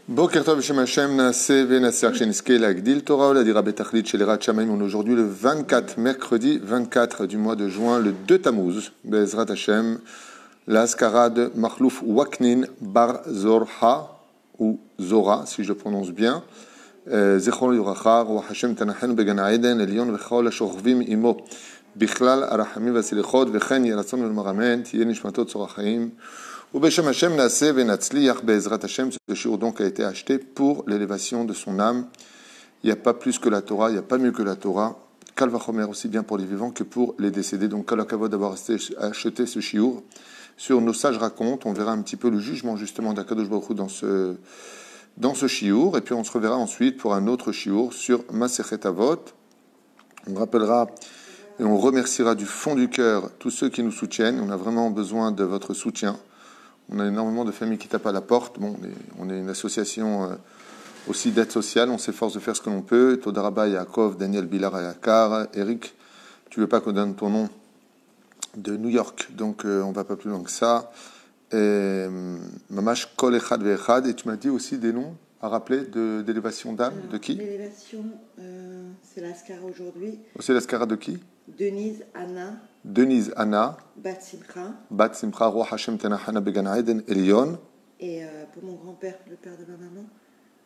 Boker Tov Shem Hashem Naaseh Venaser Shenizke Lagdil Torah Oladira Betachlit Shelirat Shamayim. On est aujourd'hui le 24, mercredi 24 du mois de juin, le 2 Tammuz, Bezrat Hashem, l'Askara de Makhlouf Waknin Bar Zorha, ou Zora, si je le prononce bien. Zechron Yoracha, Roi Hashem Tanachen Began Aeden, Elion Vechol Ashorvim Imo, Bichlal Arachamim Vasilichot, Vechen Yeratzon Velmaramen, Tiye Nishmatot Zorachaim. Ou Beshem Hashem Naaseh Venatzliach Be'ezrat Hashem. Ce shiur donc a été acheté pour l'élévation de son âme. Il n'y a pas plus que la Torah, il n'y a pas mieux que la Torah. Kal vachomer, aussi bien pour les vivants que pour les décédés. Donc kal hakavod d'avoir acheté ce shiur. Sur Nos sages racontent, on verra un petit peu le jugement justement d'Akadosh Baruch Hu dans ce shiur. Et puis on se reverra ensuite pour un autre shiur sur Masechet Avot. On rappellera et on remerciera du fond du cœur tous ceux qui nous soutiennent. On a vraiment besoin de votre soutien. On a énormément de familles qui tapent à la porte. Bon, on est une association aussi d'aide sociale. On s'efforce de faire ce que l'on peut. Todaraba, Yaakov, Daniel Bilar Ayakar, Eric, tu veux pas qu'on donne ton nom de New York, donc on va pas plus loin que ça. Mamash Kol Echad Ve'echad. Et tu m'as dit aussi des noms à rappeler d'élévation d'âme. De qui? L'élévation, c'est l'Askara aujourd'hui. C'est l'Askara de qui? Denise Anna. Denise Anna. Bat Simcha. Bat Simcha, Roi Hashem Tanachana Began Aeden Elion. Et pour mon grand-père, le père de ma maman.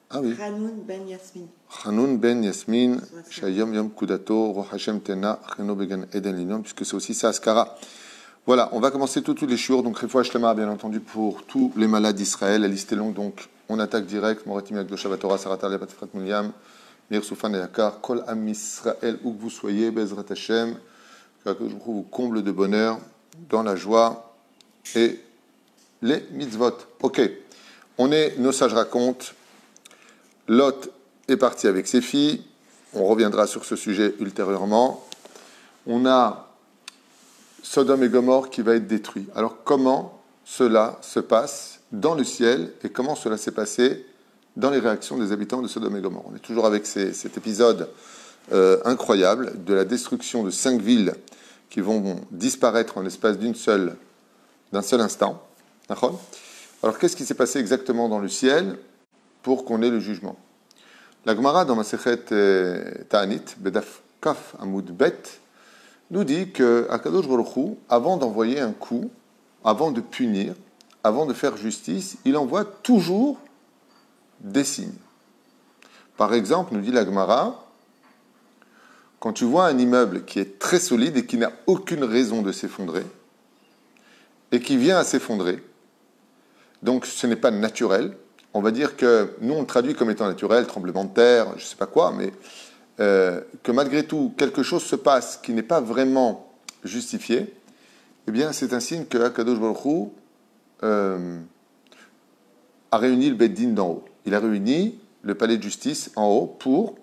Ah oui. Hanoun Ben Yasmin. Hanoun Ben Yasmin, Shayom Yom Kudato, Roi Hashem Tena, Cheno Began Eden Elion, puisque c'est aussi ça Askara. Voilà, on va commencer tous les shiur. Donc, Refoua Shlema, bien entendu, pour tous les malades d'Israël. La liste est longue, donc on attaque direct. Moratim Yakdosha Vatora, Saratar Levat Frat Miriam, Mir Soufan et Yakar, Kol Am Israël, où que vous soyez, Bezrat Hashem, que je vous comble de bonheur, dans la joie et les mitzvot. Ok, Nos sages racontent. Lot est parti avec ses filles. On reviendra sur ce sujet ultérieurement. On a Sodome et Gomorrhe qui va être détruit. Alors comment cela se passe dans le ciel et comment cela s'est passé dans les réactions des habitants de Sodome et Gomorrhe? On est toujours avec cet épisode incroyable de la destruction de 5 villes qui vont disparaître en l'espace d'un seul instant. Alors qu'est-ce qui s'est passé exactement dans le ciel pour qu'on ait le jugement? La Gemara dans Masechet Ta'anit, Bedaf Kaf Amud Bet, nous dit que Akadosh Baruch Hu, avant d'envoyer un coup, avant de punir, avant de faire justice, il envoie toujours des signes. Par exemple, nous dit la Gemara, quand tu vois un immeuble qui est très solide et qui n'a aucune raison de s'effondrer, et qui vient à s'effondrer, donc ce n'est pas naturel, on va dire que nous on le traduit comme étant naturel, tremblement de terre, je ne sais pas quoi, mais que malgré tout quelque chose se passe qui n'est pas vraiment justifié, eh bien c'est un signe que Akadosh Baruch Hu a réuni le Beit Din d'en haut. Il a réuni le palais de justice en haut pour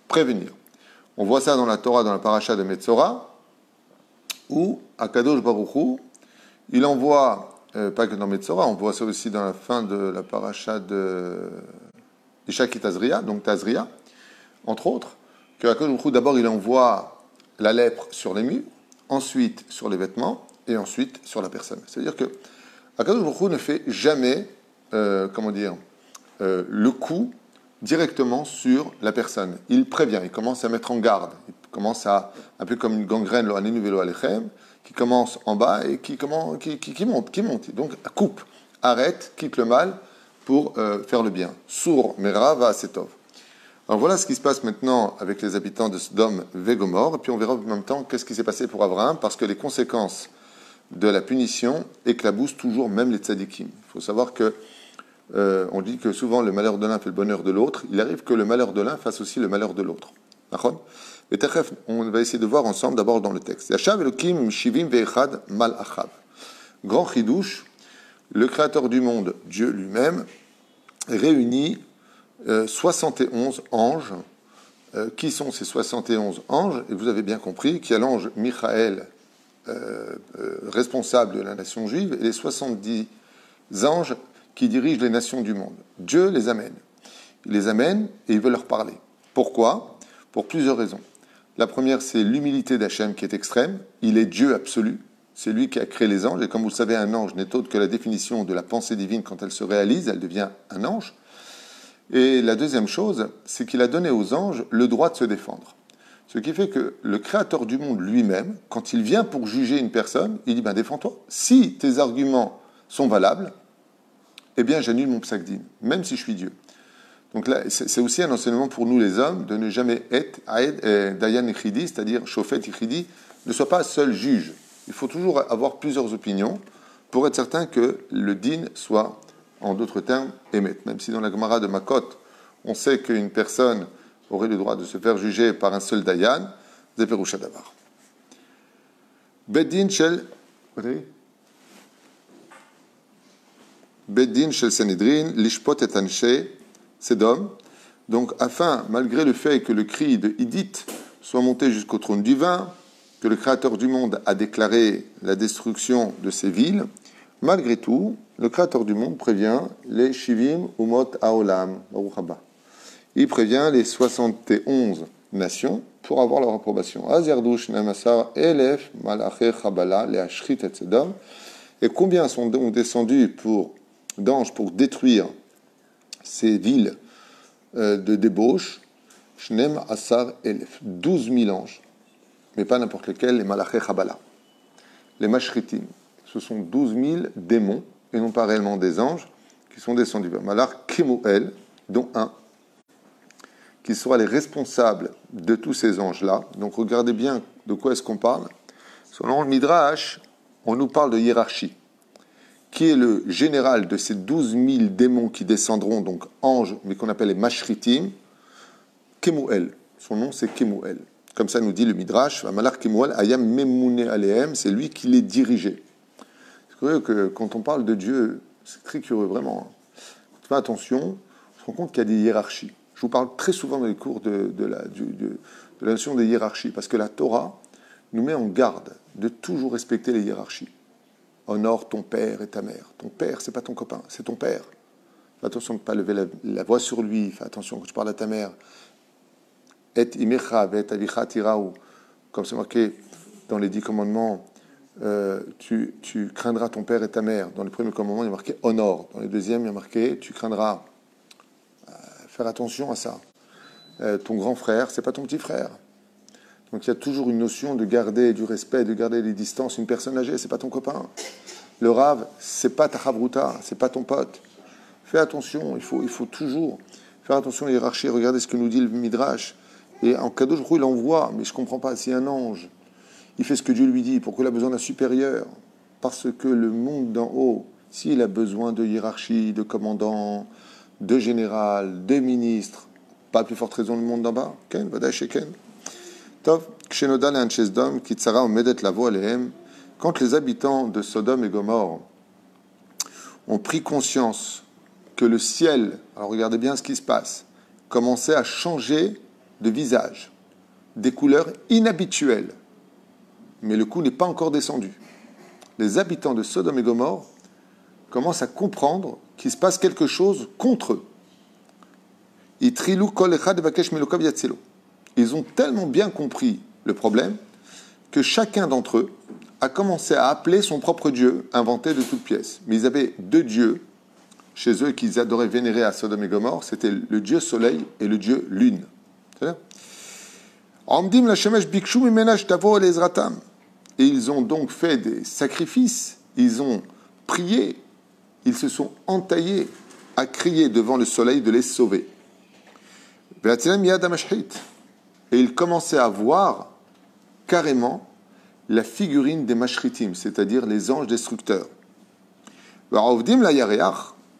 prévenir. On voit ça dans la Torah, dans la paracha de Metzora, où Akadosh Baruch Hu, il envoie, pas que dans Metzora, on voit ça aussi dans la fin de la paracha de Ishak et Tazria, donc Tazria, entre autres, que Akadosh Baruch Hu, d'abord, il envoie la lèpre sur les murs, ensuite sur les vêtements, et ensuite sur la personne. C'est-à-dire que Akadosh Baruch Hu ne fait jamais, le coup directement sur la personne. Il prévient, il commence à mettre en garde, il commence à, un peu comme une gangrène, lo anenu velo alechem, qui commence en bas et qui monte. Donc, coupe, arrête, quitte le mal pour faire le bien. Sour, mera, va, setov. Alors voilà ce qui se passe maintenant avec les habitants de Sodome et Gomorrhe, et puis on verra en même temps qu'est-ce qui s'est passé pour Abraham, parce que les conséquences de la punition éclaboussent toujours même les tzadikim. Il faut savoir que on dit que souvent le malheur de l'un fait le bonheur de l'autre. Il arrive que le malheur de l'un fasse aussi le malheur de l'autre. Mais on va essayer de voir ensemble d'abord dans le texte. Yashav Elokim Shivim Ve'echad Mal'achav. Grand chidouche, le créateur du monde, Dieu lui-même, réunit 71 anges. Qui sont ces 71 anges? Et vous avez bien compris qu'il y a l'ange Michael, responsable de la nation juive, et les 70 anges qui dirigent les nations du monde. Dieu les amène. Il les amène et il veut leur parler. Pourquoi? Pour plusieurs raisons. La première, c'est l'humilité d'Hachem qui est extrême. Il est Dieu absolu. C'est lui qui a créé les anges. Et comme vous le savez, un ange n'est autre que la définition de la pensée divine. Quand elle se réalise, elle devient un ange. Et la deuxième chose, c'est qu'il a donné aux anges le droit de se défendre. Ce qui fait que le créateur du monde lui-même, quand il vient pour juger une personne, il dit, ben défends-toi. Si tes arguments sont valables, eh bien j'annule mon psakdin, même si je suis Dieu. Donc là, c'est aussi un enseignement pour nous les hommes, de ne jamais être Dayan Ichidi, c'est-à-dire Shofet Ichidi, ne soit pas seul juge. Il faut toujours avoir plusieurs opinions pour être certain que le din soit, en d'autres termes, émet. Même si dans la Gemara de Makot, on sait qu'une personne aurait le droit de se faire juger par un seul Dayan, Zeperusha Davar. Beddin Shel Sanhedrin, Lishpot et Anshe, Sedom. Donc, afin, malgré le fait que le cri de Hidith soit monté jusqu'au trône divin, que le Créateur du monde a déclaré la destruction de ces villes, malgré tout, le Créateur du monde prévient les Shivim Umot Haolam, Baruch Haba. Il prévient les 71 nations pour avoir leur approbation. Azerdush Namasar Elef Malaché Chabala Leashrit et Sedom. Et combien sont donc descendus d'anges pour détruire ces villes de débauche? Shnem Asar Elef. 12 000 anges. Mais pas n'importe lesquels, les Malaché Chabala. Les Mashritim. Ce sont 12 000 démons, et non pas réellement des anges, qui sont descendus vers Malach Kemuel, dont un qui sera les responsables de tous ces anges-là. Donc regardez bien de quoi est-ce qu'on parle. Selon le Midrash, on nous parle de hiérarchie. Qui est le général de ces 12 000 démons qui descendront, donc anges, mais qu'on appelle les Mashritim? Kemuel. Son nom, c'est Kemuel. Comme ça nous dit le Midrash, Malach Kemuel, Ayam Memoune Alehem, c'est lui qui les dirigeait. C'est curieux que quand on parle de Dieu, c'est très curieux, vraiment. Quand on fait attention, on se rend compte qu'il y a des hiérarchies. Je vous parle très souvent dans les cours de la notion des hiérarchies, parce que la Torah nous met en garde de toujours respecter les hiérarchies. Honore ton père et ta mère. Ton père, c'est pas ton copain, c'est ton père. Fais attention de ne pas lever la voix sur lui. Fais attention quand tu parles à ta mère. Et imecha, et avicha tiraou. Comme c'est marqué dans les 10 commandements, tu craindras ton père et ta mère. Dans les premiers commandements, il y a marqué honore. Dans les deuxièmes, il y a marqué tu craindras. Faire attention à ça. Ton grand frère, c'est pas ton petit frère. Donc il y a toujours une notion de garder du respect, de garder les distances. Une personne âgée, c'est pas ton copain. Le rave, c'est pas ta chavruta, c'est pas ton pote. Fais attention, il faut toujours faire attention à la hiérarchie. Regardez ce que nous dit le Midrash. Et en cadeau, il envoie, mais je comprends pas. Si un ange, il fait ce que Dieu lui dit, pourquoi il a besoin d'un supérieur? Parce que le monde d'en haut, s'il a besoin de hiérarchie, de commandant, de général, de ministre, pas plus forte raison le monde d'en bas. Ken, Vadaï Sheken. Tov, Kshenodal et Anchesdom, Kitsara, Omedet Lavo Alehem. Quand les habitants de Sodome et Gomorre ont pris conscience que le ciel, alors regardez bien ce qui se passe, commençait à changer de visage, des couleurs inhabituelles, mais le coup n'est pas encore descendu. Les habitants de Sodome et Gomorre commencent à comprendre qu'il se passe quelque chose contre eux. Ils ont tellement bien compris le problème que chacun d'entre eux a commencé à appeler son propre Dieu, inventé de toutes pièces. Mais ils avaient 2 dieux chez eux qu'ils adoraient vénérer à Sodome et Gomorre, c'était le Dieu soleil et le Dieu lune. Et ils ont donc fait des sacrifices, ils ont prié, ils se sont entaillés à crier devant le soleil de les sauver. Et ils commençaient à voir carrément la figurine des Mashritim, c'est-à-dire les anges destructeurs.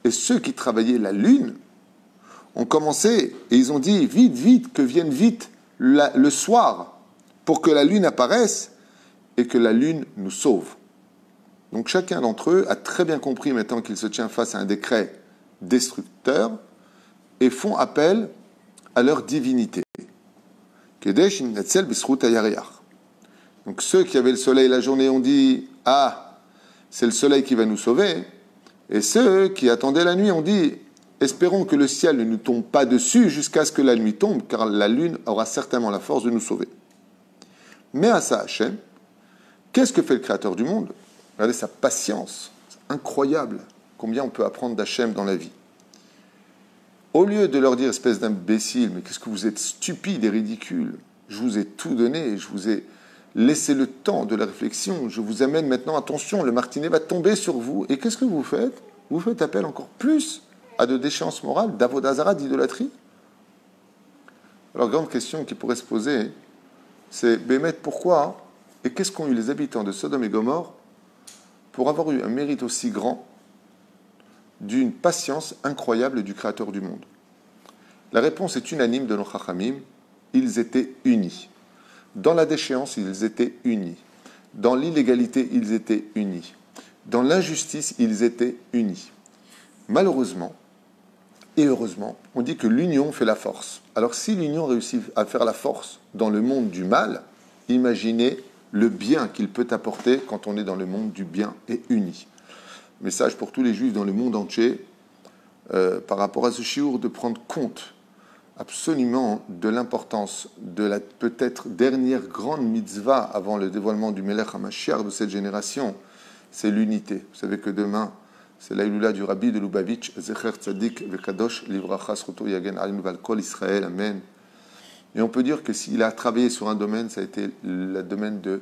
Et ceux qui travaillaient la lune ont commencé, et ils ont dit, vite, vite, que vienne vite le soir, pour que la lune apparaisse, et que la lune nous sauve. Donc chacun d'entre eux a très bien compris maintenant qu'il se tient face à un décret destructeur, et font appel à leur divinité. Donc ceux qui avaient le soleil la journée ont dit, ah, c'est le soleil qui va nous sauver, et ceux qui attendaient la nuit ont dit, espérons que le ciel ne nous tombe pas dessus jusqu'à ce que la nuit tombe, car la lune aura certainement la force de nous sauver. Mais à ça, Hachem, qu'est-ce que fait le Créateur du monde? Regardez sa patience, c'est incroyable combien on peut apprendre d'Hachem dans la vie. au lieu de leur dire, espèce d'imbécile, mais qu'est-ce que vous êtes stupide et ridicule, je vous ai tout donné, je vous ai laissé le temps de la réflexion, je vous amène maintenant, attention, le martinet va tomber sur vous, et qu'est-ce que vous faites? Vous faites appel encore plus à de déchéances morales, d'avodazara, d'idolâtrie. Alors, grande question qui pourrait se poser, c'est, Bémet, pourquoi et qu'est-ce qu'ont eu les habitants de Sodome et Gomorrhe pour avoir eu un mérite aussi grand d'une patience incroyable du Créateur du monde? La réponse est unanime de nos Chachamim, ils étaient unis. Dans la déchéance, ils étaient unis. Dans l'illégalité, ils étaient unis. Dans l'injustice, ils étaient unis. Malheureusement, et heureusement, on dit que l'union fait la force. Alors si l'union réussit à faire la force dans le monde du mal, imaginez le bien qu'il peut apporter quand on est dans le monde du bien et uni. Message pour tous les juifs dans le monde entier, par rapport à ce chiour, de prendre compte absolument de l'importance de la peut-être dernière grande mitzvah avant le dévoilement du Melech HaMashiach de cette génération, c'est l'unité. Vous savez que demain, c'est l'Aïloula du Rabbi de Lubavitch, Zecher Tzadik Vekadosh Livracha Sroto Yagen Alinu Val Kol Israël, Amen. Et on peut dire que s'il a travaillé sur un domaine, ça a été le domaine de,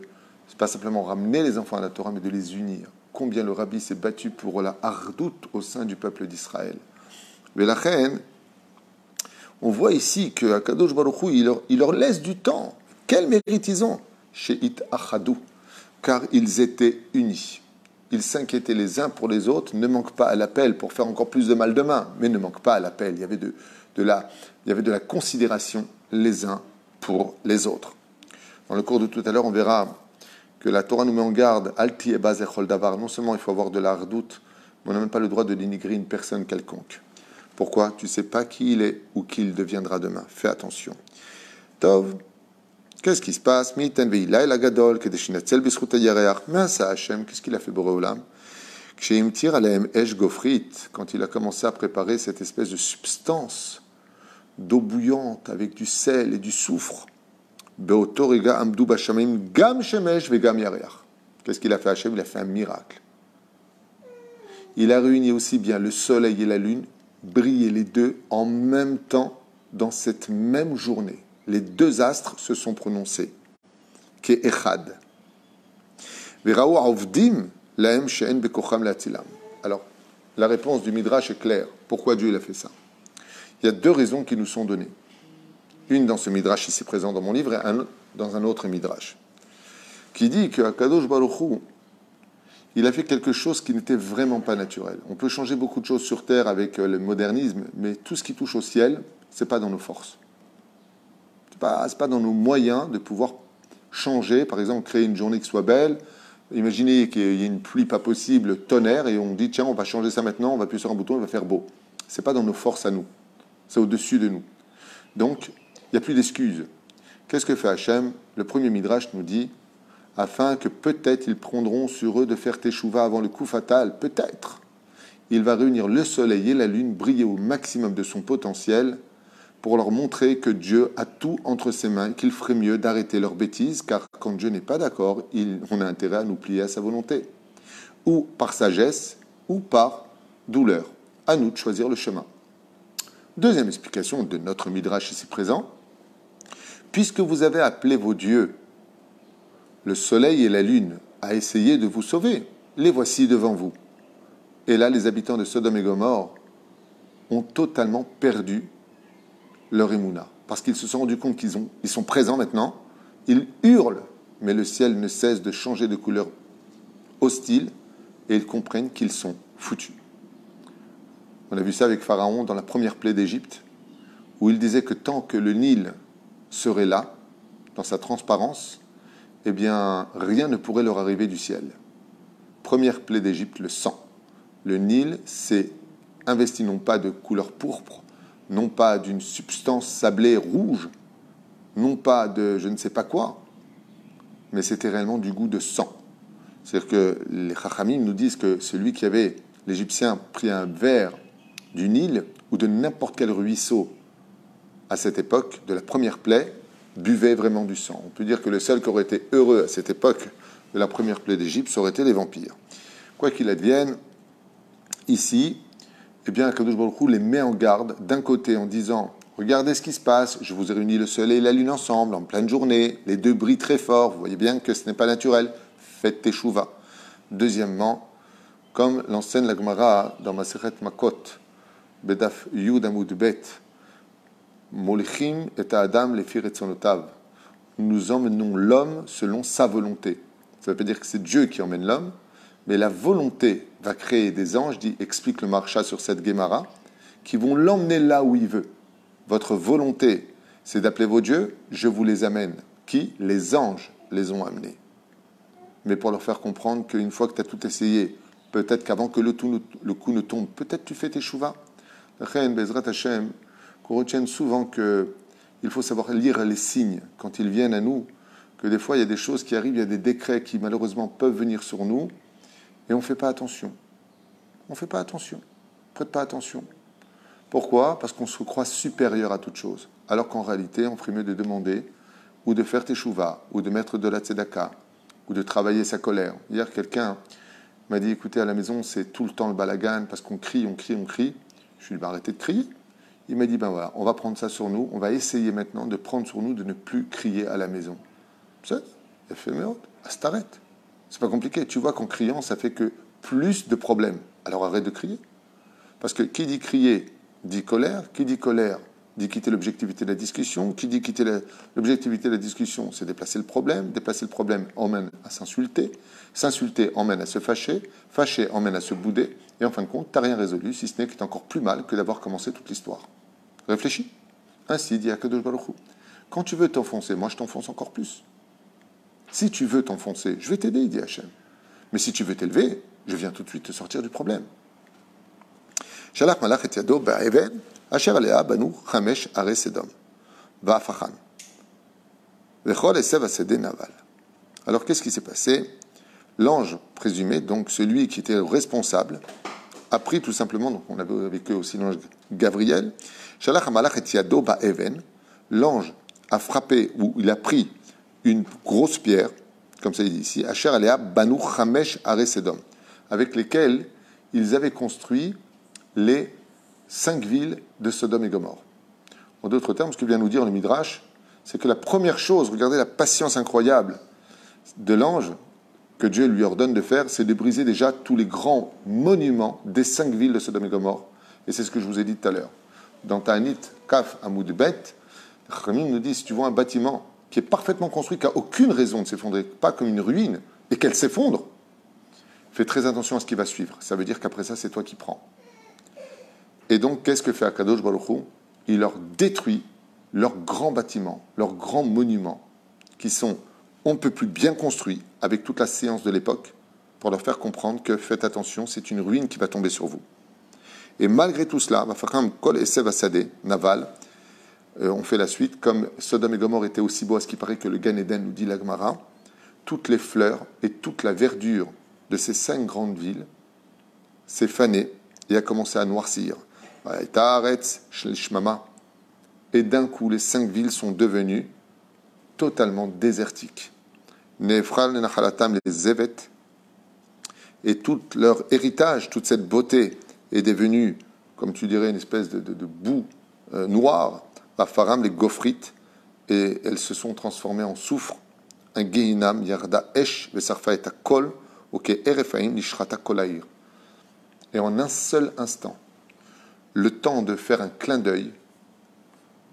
c'est pas simplement ramener les enfants à la Torah, mais de les unir. Combien le Rabbi s'est battu pour la hardout au sein du peuple d'Israël. Mais la reine, on voit ici que Akadosh Baruch Hu, il leur laisse du temps. Quel mérite ils ont? Chez It Achadou, car ils étaient unis. Ils s'inquiétaient les uns pour les autres, ne manquent pas à l'appel pour faire encore plus de mal demain, mais ne manquent pas à l'appel. Il y avait de la considération les uns pour les autres. Dans le cours de tout à l'heure, on verra que la Torah nous met en garde, Alti et Baz Echol Davar. Non seulement il faut avoir de la hardout, mais on n'a même pas le droit de dénigrer une personne quelconque. Pourquoi? Tu ne sais pas qui il est ou qui il deviendra demain. Fais attention. Tov, qu'est-ce qui se passe? Miten ve'ilay la gadol, kedeshinatzel b'schut hayareach. Ma'asa Hashem, qu'est-ce qu'il a fait Boré Olam? Ksheim tir alehem esh gofrit, quand il a commencé à préparer cette espèce de substance d'eau bouillante avec du sel et du soufre. Be'oto rega amdu b'shamim gam shemesh ve'gam yareach. Qu'est-ce qu'il a fait Hashem? Il a fait un miracle. Il a réuni aussi bien le soleil et la lune, briller les deux en même temps dans cette même journée. Les deux astres se sont prononcés. Ke'echad. Ve'ra'u avdim lahem she'en bekocham la'atzilam. Alors, la réponse du Midrash est claire. Pourquoi Dieu il a fait ça? Il y a deux raisons qui nous sont données. Une dans ce Midrash ici présent dans mon livre et dans un autre Midrash. Qui dit que Akadosh Baruch Hu, il a fait quelque chose qui n'était vraiment pas naturel. On peut changer beaucoup de choses sur Terre avec le modernisme, mais tout ce qui touche au ciel, c'est pas dans nos forces. C'est pas dans nos moyens de pouvoir changer, par exemple, créer une journée qui soit belle. Imaginez qu'il y ait une pluie pas possible, tonnerre, et on dit, tiens, on va changer ça maintenant, on va appuyer sur un bouton, il va faire beau. C'est pas dans nos forces à nous. C'est au-dessus de nous. Donc, il n'y a plus d'excuses. Qu'est-ce que fait Hachem? Le premier Midrash nous dit, afin que peut-être ils prendront sur eux de faire teshuva avant le coup fatal, peut-être. Il va réunir le soleil et la lune, briller au maximum de son potentiel, pour leur montrer que Dieu a tout entre ses mains, qu'il ferait mieux d'arrêter leurs bêtises, car quand Dieu n'est pas d'accord, on a intérêt à nous plier à sa volonté. Ou par sagesse, ou par douleur. À nous de choisir le chemin. Deuxième explication de notre Midrash ici présent. Puisque vous avez appelé vos dieux, le soleil et la lune, à essayer de vous sauver, les voici devant vous. Et là, les habitants de Sodome et Gomorrhe ont totalement perdu leur émouna. Parce qu'ils se sont rendus compte ils sont présents maintenant, ils hurlent, mais le ciel ne cesse de changer de couleur hostile, et ils comprennent qu'ils sont foutus. On a vu ça avec Pharaon dans la première plaie d'Égypte, où il disait que tant que le Nil serait là, dans sa transparence, eh bien, rien ne pourrait leur arriver du ciel. Première plaie d'Égypte, le sang. Le Nil s'est investi non pas de couleur pourpre, non pas d'une substance sablée rouge, non pas de je ne sais pas quoi, mais c'était réellement du goût de sang. C'est-à-dire que les Chachamim nous disent que celui qui avait, l'Égyptien, pris un verre du Nil ou de n'importe quel ruisseau à cette époque, de la première plaie, buvait vraiment du sang. On peut dire que le seul qui aurait été heureux à cette époque de la première plaie d'Égypte, ça aurait été les vampires. Quoi qu'il advienne, ici, eh bien, Akadosh Baruch Hu les met en garde d'un côté en disant regardez ce qui se passe, je vous ai réuni le soleil et la lune ensemble en pleine journée, les deux brillent très fort, vous voyez bien que ce n'est pas naturel, faites teshuva. Deuxièmement, comme l'enseigne la Gemara dans Masechet Makot, Bedaf Yud Amud Bet, Molichim et Adam lefi retzonotav. Nous emmenons l'homme selon sa volonté. Ça ne veut pas dire que c'est Dieu qui emmène l'homme, mais la volonté va créer des anges, explique le Maharsha sur cette Gemara, qui vont l'emmener là où il veut. Votre volonté, c'est d'appeler vos dieux, je vous les amène. Qui? Les anges les ont amenés. Mais pour leur faire comprendre qu'une fois que tu as tout essayé, peut-être qu'avant que le coup ne tombe, peut-être tu fais tes chouvas. Bezrat Hashem, qu'on retienne souvent qu'il faut savoir lire les signes quand ils viennent à nous, que des fois il y a des choses qui arrivent, il y a des décrets qui malheureusement peuvent venir sur nous, et on ne fait pas attention. On ne fait pas attention. On ne prête pas attention. Pourquoi? Parce qu'on se croit supérieur à toute chose. Alors qu'en réalité, on ferait mieux de demander, ou de faire teshuva, ou de mettre de la tzedaka, ou de travailler sa colère. Hier, quelqu'un m'a dit, écoutez, à la maison, c'est tout le temps le balagan, parce qu'on crie, on crie, on crie. Je lui ai dit, arrêtez de crier. Il m'a dit, ben voilà, on va prendre ça sur nous, on va essayer maintenant de prendre sur nous de ne plus crier à la maison. C'est éphémère, ça t'arrête. C'est pas compliqué. Tu vois qu'en criant, ça fait que plus de problèmes. Alors arrête de crier. Parce que qui dit crier, dit colère. Qui dit colère, dit quitter l'objectivité de la discussion. Qui dit quitter l'objectivité de la discussion, c'est déplacer le problème. Déplacer le problème emmène à s'insulter. S'insulter emmène à se fâcher. Fâcher emmène à se bouder. Et en fin de compte, tu n'as rien résolu, si ce n'est que tu es encore plus mal que d'avoir commencé toute l'histoire. Réfléchis. Ainsi dit Akadosh Baruch Hu. Quand tu veux t'enfoncer, moi je t'enfonce encore plus. Si tu veux t'enfoncer, je vais t'aider, dit Hachem. Mais si tu veux t'élever, je viens tout de suite te sortir du problème. Shalach malach et yado ba'even, asher alea banu chamesh are sedom, va'afachan. Vechol esev asede naval. Alors qu'est-ce qui s'est passé? L'ange présumé, donc celui qui était responsable, a pris tout simplement, donc on avait avec eux aussi l'ange Gabriel, Shalach malach et yado ba'even, l'ange a frappé, ou il a pris une grosse pierre, comme ça il dit ici, Asher Alea Banu Chamesh Are Sedom, avec lesquelles ils avaient construit les 5 villes de Sodome et Gomorrhe. En d'autres termes, ce que vient nous dire le Midrash, c'est que la première chose, regardez la patience incroyable de l'ange que Dieu lui ordonne de faire, c'est de briser déjà tous les grands monuments des 5 villes de Sodome et Gomorrhe. Et c'est ce que je vous ai dit tout à l'heure. Dans Ta'anit Kaf Amud Bet, Chachamim nous dit, si tu vois un bâtiment qui est parfaitement construit, qui n'a aucune raison de s'effondrer, pas comme une ruine, et qu'elle s'effondre, fais très attention à ce qui va suivre. Ça veut dire qu'après ça, c'est toi qui prends. Et donc, qu'est-ce que fait Akadosh Baruch Hu? Il leur détruit leurs grands bâtiments, leurs grands monuments, qui sont on ne peut plus bien construits, avec toute la science de l'époque, pour leur faire comprendre que faites attention, c'est une ruine qui va tomber sur vous. Et malgré tout cela, Vafakam Kol Esev Asadeh, Naval, on fait la suite, comme Sodome et Gomorrhe étaient aussi beaux à ce qui paraît que le Gan Eden, nous dit la Gemara, toutes les fleurs et toute la verdure de ces 5 grandes villes s'est fanée et a commencé à noircir. Et d'un coup, les 5 villes sont devenues totalement désertiques. Les Zevet, et tout leur héritage, toute cette beauté est devenue, comme tu dirais, une espèce de boue noire. La Faram, les Gofrites, et elles se sont transformées en soufre. Un Gehinam, Yarda Esh, Vesarfa et Kol, ok, Erefaim, Nishrata Kolaïr. Et en un seul instant, le temps de faire un clin d'œil,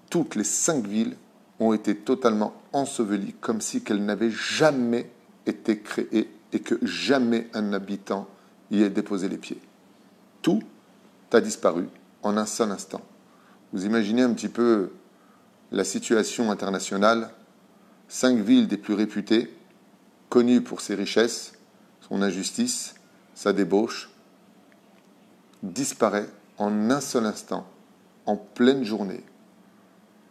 toutes les 5 villes ont été totalement ensevelies, comme si qu'elles n'avaient jamais été créées et que jamais un habitant y ait déposé les pieds. Tout a disparu en un seul instant. Vous imaginez un petit peu la situation internationale, 5 villes des plus réputées, connues pour ses richesses, son injustice, sa débauche, disparaît en un seul instant, en pleine journée,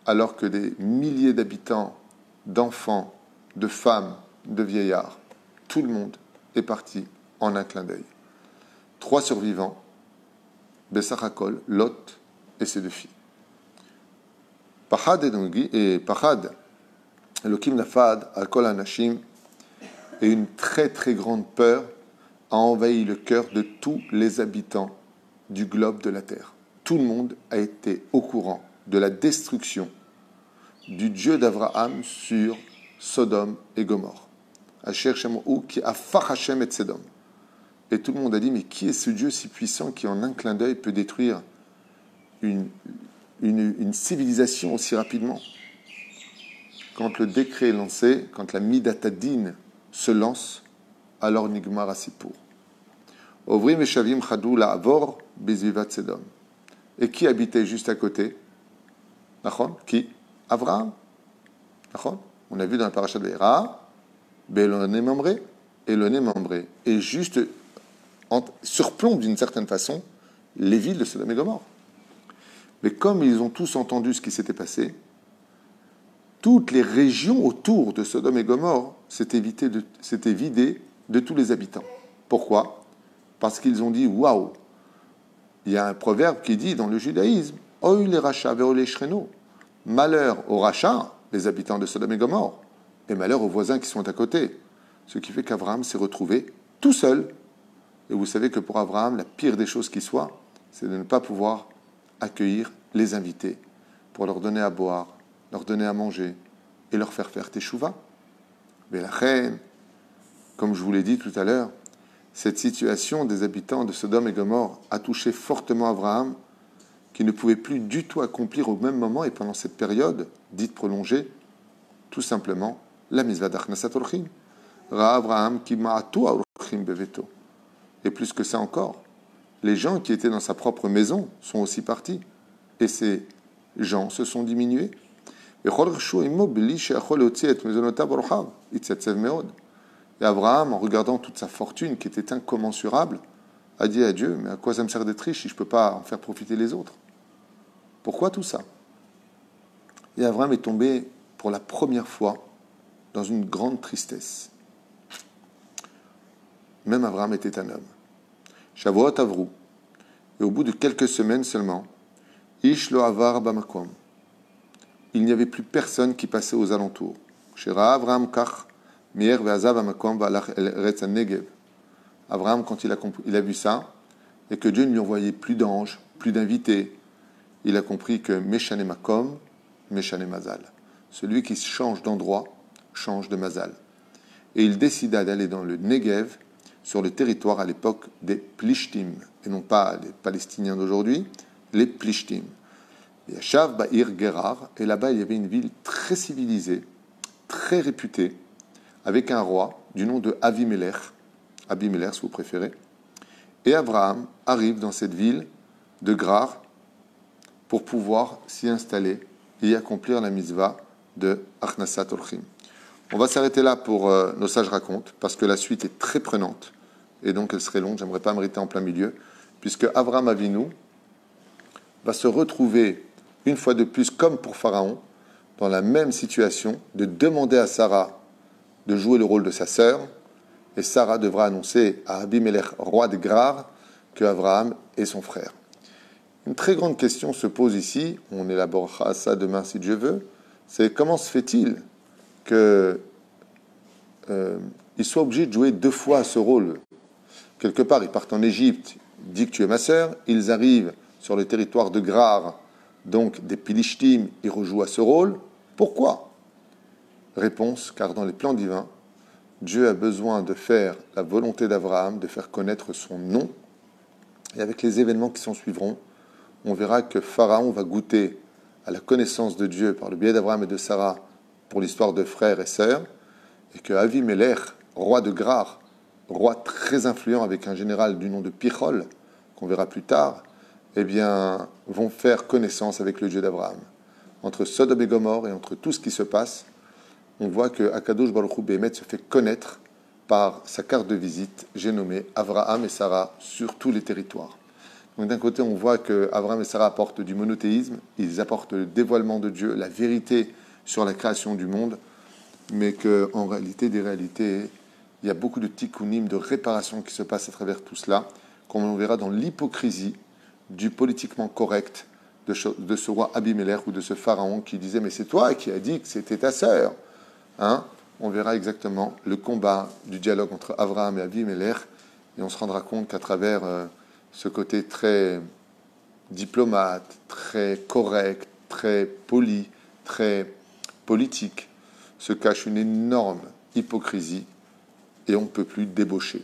alors que des milliers d'habitants, d'enfants, de femmes, de vieillards, tout le monde est parti en un clin d'œil. 3 survivants, Bessachakol, Lot et ses 2 filles. Pachad et Pachad, Elokim Nafad, Al-Kol Anashim, et une très très grande peur a envahi le cœur de tous les habitants du globe de la terre. Tout le monde a été au courant de la destruction du Dieu d'Abraham sur Sodome et Gomorrhe. Asher Shemou qui a far Hashem et Sedom. Et tout le monde a dit, mais qui est ce Dieu si puissant qui en un clin d'œil peut détruire une civilisation aussi rapidement? Quand le décret est lancé, quand la Midatadine se lance, alors Nigmar Asipour. Ovrim et Shavim Chadou la Avor Bezvivat Sedom. Et qui habitait juste à côté? Nachon? Qui? Avraham. Nachon? On a vu dans la paracha de Héra, Beloné Mamré, Eloné Mamré. Et juste surplombe d'une certaine façon les villes de Sodome et Gomorrhe. Mais comme ils ont tous entendu ce qui s'était passé, toutes les régions autour de Sodome et Gomorre s'étaient vidées de tous les habitants. Pourquoi? Parce qu'ils ont dit, waouh, il y a un proverbe qui dit dans le judaïsme, Oy les rachas ve'o les shreno, malheur aux rachats, les habitants de Sodome et Gomorre, et malheur aux voisins qui sont à côté. Ce qui fait qu'Abraham s'est retrouvé tout seul. Et vous savez que pour Abraham, la pire des choses qui soit, c'est de ne pas pouvoir accueillir les invités pour leur donner à boire, leur donner à manger et leur faire teshuva. Mais la reine, comme je vous l'ai dit tout à l'heure, cette situation des habitants de Sodome et Gomorre a touché fortement Abraham, qui ne pouvait plus du tout accomplir au même moment et pendant cette période dite prolongée, tout simplement, la mitzvah d'Achnasat Orchim. Ra Abraham ki ma'atu orchim beveto. Et plus que ça encore, les gens qui étaient dans sa propre maison sont aussi partis. Et ces gens se sont diminués. Et Abraham, en regardant toute sa fortune qui était incommensurable, a dit à Dieu, mais à quoi ça me sert d'être riche si je ne peux pas en faire profiter les autres? Pourquoi tout ça? Et Abraham est tombé pour la première fois dans une grande tristesse. Même Abraham était un homme. Shavuot Avrou. Et au bout de quelques semaines seulement, Ish lo avar bamakom. Il n'y avait plus personne qui passait aux alentours. Shera Abraham kach mier ve'azav bamakom va'alach el eretz negev. Abraham, quand il a vu ça, et que Dieu ne lui envoyait plus d'anges, plus d'invités, il a compris que Meshane Makom, Meshane Mazal. Celui qui change d'endroit, change de Mazal. Et il décida d'aller dans le Negev, sur le territoire à l'époque des Plishtim, et non pas les Palestiniens d'aujourd'hui, les Plishtim. Et Yashav Ba'ir Gerar, et là-bas il y avait une ville très civilisée, très réputée, avec un roi du nom de Avimelech, Abimelech si vous préférez. Et Abraham arrive dans cette ville de Gerar pour pouvoir s'y installer et y accomplir la mitzvah de Achnasat Orchim. On va s'arrêter là pour nos sages racontent, parce que la suite est très prenante, et donc elle serait longue, j'aimerais pas m'arrêter en plein milieu, puisque Abraham Avinu va se retrouver, une fois de plus, comme pour Pharaon, dans la même situation, de demander à Sarah de jouer le rôle de sa sœur, et Sarah devra annoncer à Abimelech, roi de Gerar, que Abraham est son frère. Une très grande question se pose ici, on élaborera ça demain si Dieu veut, c'est comment se fait-il qu'il soit obligé de jouer deux fois ce rôle? Quelque part, ils partent en Égypte, il dit que tu es ma sœur, ils arrivent sur le territoire de Gerar, donc des Pilishtim, ils rejouent à ce rôle. Pourquoi? Réponse, car dans les plans divins, Dieu a besoin de faire la volonté d'Abraham, de faire connaître son nom, et avec les événements qui s'en suivront, on verra que Pharaon va goûter à la connaissance de Dieu par le biais d'Abraham et de Sarah pour l'histoire de frères et sœurs, et que Avimelech, roi de Gerar, roi très influent avec un général du nom de Pichol, qu'on verra plus tard, eh bien, vont faire connaissance avec le Dieu d'Abraham. Entre Sodome et Gomorre et entre tout ce qui se passe, on voit que Akadosh Baruch Hu Bémet se fait connaître par sa carte de visite, j'ai nommé Abraham et Sarah sur tous les territoires. Donc d'un côté, on voit que Abraham et Sarah apportent du monothéisme, ils apportent le dévoilement de Dieu, la vérité sur la création du monde, mais qu'en réalité, il y a beaucoup de tikkunim, de réparation qui se passent à travers tout cela, comme on verra dans l'hypocrisie du politiquement correct de ce roi Abimelech ou de ce pharaon qui disait « Mais c'est toi qui as dit que c'était ta sœur !» On verra exactement le combat du dialogue entre Abraham et Abimelech, et on se rendra compte qu'à travers ce côté très diplomate, très correct, très poli, très politique, se cache une énorme hypocrisie et on ne peut plus débaucher.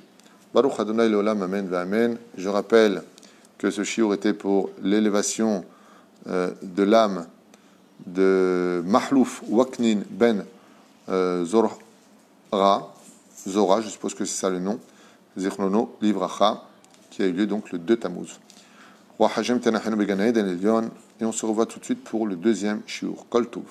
Baruch Adonai Leolam, Amen Amen. Je rappelle que ce shiur était pour l'élévation de l'âme de Mahlouf Waknin Ben Zora, je suppose que c'est ça le nom, Zichrono Livracha, qui a eu lieu donc le 2 Tammuz. Roi Hashem Tenachenu Began Eden Elyon, et on se revoit tout de suite pour le deuxième shiur. Kol Tov.